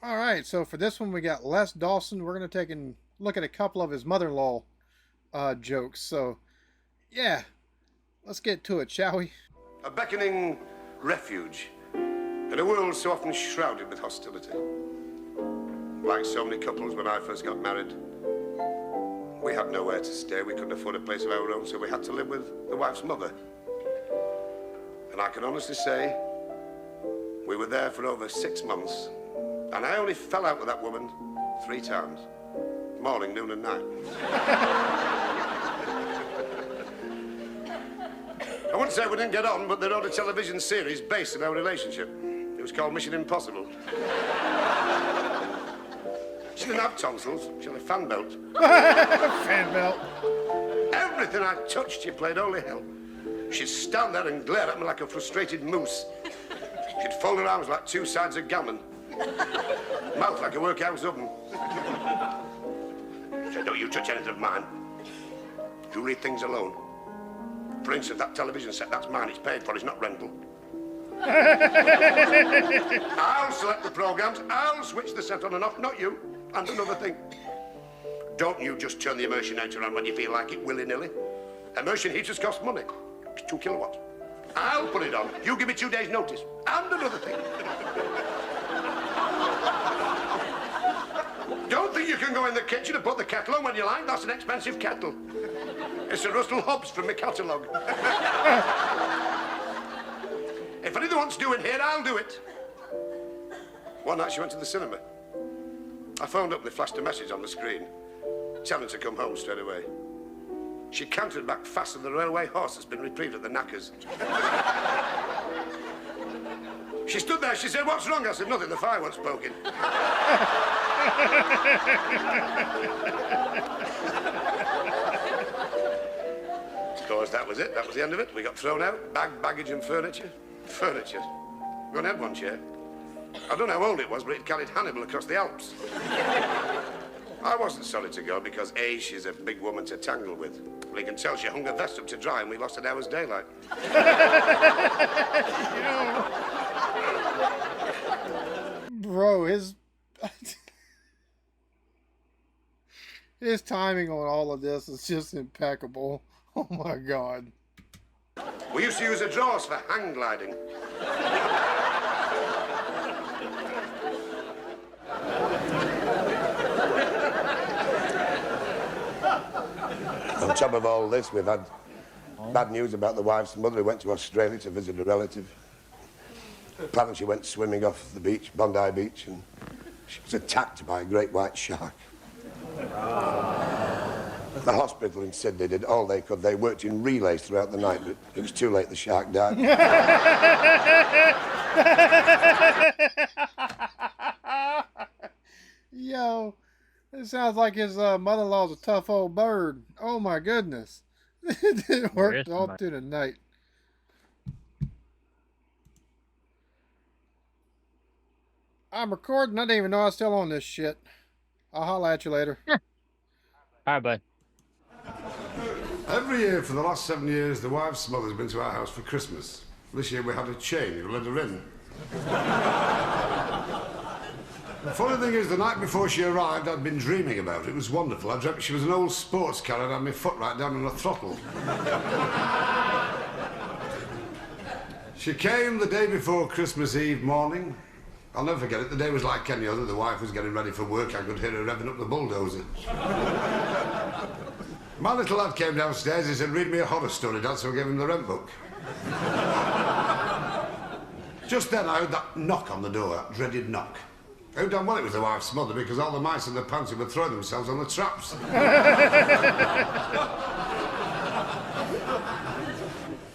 All right, so for this one, we got Les Dawson. We're going to take a look at a couple of his mother in law jokes. So, yeah, let's get to it, shall we? A beckoning refuge in a world so often shrouded with hostility. Like so many couples when I first got married, we had nowhere to stay. We couldn't afford a place of our own, so we had to live with the wife's mother. And I can honestly say, we were there for over 6 months, and I only fell out with that woman 3 times. Morning, noon, and night. I wouldn't say we didn't get on, but they wrote a television series based on our relationship. It was called Mission Impossible. She didn't have tonsils, she had a fan belt. Fan belt. Everything I touched, she played holy hell. She'd stand there and glare at me like a frustrated moose. She'd fold her arms like 2 sides of gammon. Mouth like a workhouse oven. She said, don't you touch anything of mine. You leave things alone. For instance, that television set, that's mine, it's paid for, it's not rental. I'll select the programs, I'll switch the set on and off, not you. And another thing, don't you just turn the immersion heater on when you feel like it willy-nilly. Immersion heaters cost money. It's 2 kilowatts. I'll put it on. You give me 2 days' notice. And another thing. Don't think you can go in the kitchen and put the kettle on when you like. That's an expensive kettle. It's a Russell Hobbs from my catalogue. If anything wants doing here, I'll do it. One night she went to the cinema. I phoned up and they flashed a message on the screen, telling her to come home straight away. She cantered back faster than the railway horse that's been reprieved at the knackers. She stood there, she said, what's wrong? I said, nothing, the fire won't spoken. Of course, that was it. That was the end of it. We got thrown out. Baggage and furniture. Furniture. We only had 1 chair. I don't know how old it was, but it carried Hannibal across the Alps. I wasn't sorry to go because, A, she's a big woman to tangle with. Well, you can tell she hung her vest up to dry and we lost an hour's daylight. Bro, his his timing on all of this is just impeccable. Oh my God. We used to use her drawers for hang gliding. On top of all this, we've had bad news about the wife's mother who went to Australia to visit a relative. Apparently she went swimming off the beach, Bondi Beach, and she was attacked by a great white shark. The hospital in Sydney did all they could. They worked in relays throughout the night, but it was too late. The shark died. Yo, it sounds like his mother-in-law's a tough old bird. Oh my goodness. It worked all through the night. I'm recording. I didn't even know I was still on this shit. I'll holla at you later. All right, bud. Every year for the last 7 years, the wife's mother's been to our house for Christmas. This year we had a chain who let her in. The funny thing is, the night before she arrived, I'd been dreaming about it. It was wonderful. I dreamt she was an old sports car and had my foot right down on the throttle. She came the day before Christmas Eve morning. I'll never forget it. The day was like any other. The wife was getting ready for work. I could hear her revving up the bulldozer. My little lad came downstairs. He said, read me a horror story, Dad, so I gave him the rent book. Just then, I heard that knock on the door, that dreaded knock. I knew damn well it was the wife's mother because all the mice in the pantry would throw themselves on the traps.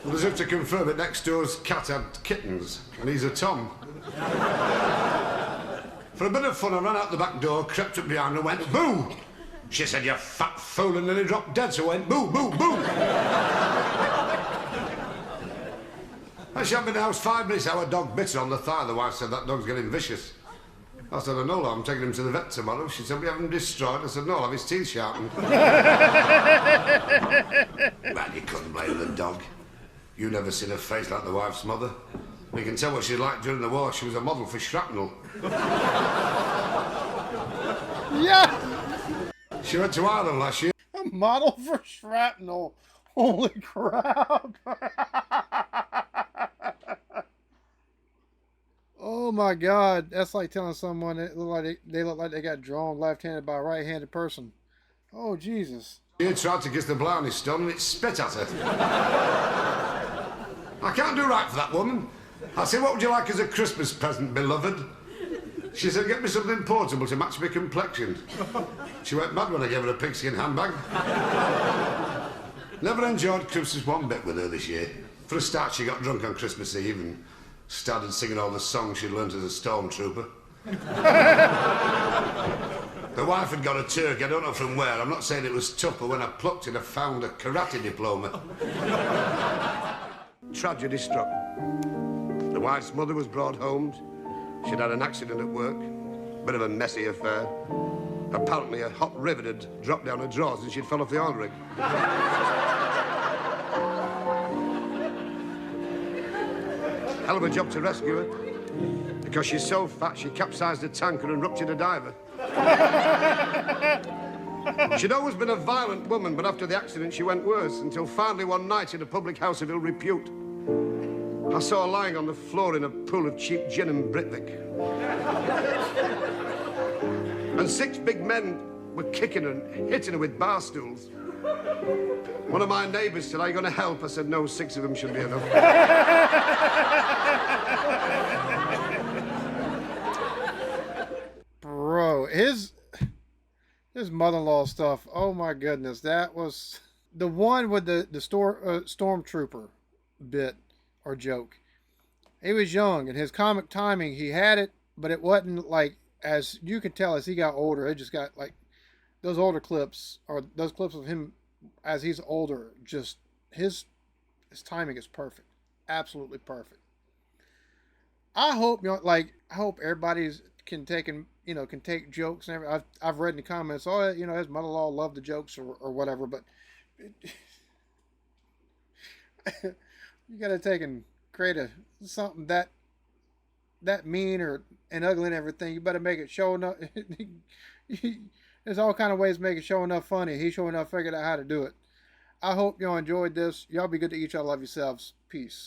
And as if to confirm it, next door's cat had kittens, and he's a Tom. For a bit of fun, I ran out the back door, crept up behind her, and went, boo! She said, you fat fool, and nearly dropped dead, so I went, boo, boo, boo! I shut me in the house 5 minutes, our dog bit her on the thigh. The wife said, that dog's getting vicious. I said, I know, I'm taking him to the vet tomorrow. She said, we have him destroyed. I said, no, I'll have his teeth sharpened. Well, you couldn't blame the dog. You never seen a face like the wife's mother. You can tell what she's like during the war. She was a model for shrapnel. Yeah! She went to Ireland last year. A model for shrapnel. Holy crap. Oh my god. That's like telling someone they look like they got drawn left-handed by a right-handed person. Oh, Jesus. She tried to kiss the Blarney Stone and it spit at her. I can't do right for that woman. I said, what would you like as a Christmas present, beloved? She said, get me something portable to match my complexion. She went mad when I gave her a pigskin handbag. Never enjoyed Christmas one bit with her this year. For a start, she got drunk on Christmas Eve and started singing all the songs she'd learnt as a stormtrooper. The wife had got a turkey, I don't know from where. I'm not saying it was tough, but when I plucked it, I found a karate diploma. Tragedy struck. The wife's mother was brought home. She'd had an accident at work. Bit of a messy affair. Apparently a hot rivet had dropped down her drawers and she'd fell off the oil rig. Hell of a job to rescue her. Because she's so fat, she capsized a tanker and ruptured a diver. She'd always been a violent woman, but after the accident she went worse, until finally one night in a public house of ill repute, I saw her lying on the floor in a pool of cheap gin and Britvic. And 6 big men were kicking her and hitting her with bar stools. One of my neighbours said, are you going to help? I said, no, 6 of them should be enough. Bro, his mother-in-law stuff, oh my goodness, that was the one with the stormtrooper bit or joke. He was young, and his comic timing, he had it, but it wasn't like, as you could tell as he got older, it just got like those older clips, or those clips of him as he's older, just his timing is perfect, absolutely perfect. I hope I hope everybody's can take jokes and everything. I've read in the comments, oh, his mother-in-law loved the jokes or whatever, but you gotta take and create something that mean and ugly and everything. You better make it show enough. There's all kind of ways to make it show enough funny. He sure enough figured out how to do it. I hope y'all enjoyed this. Y'all be good to each other. Love yourselves. Peace.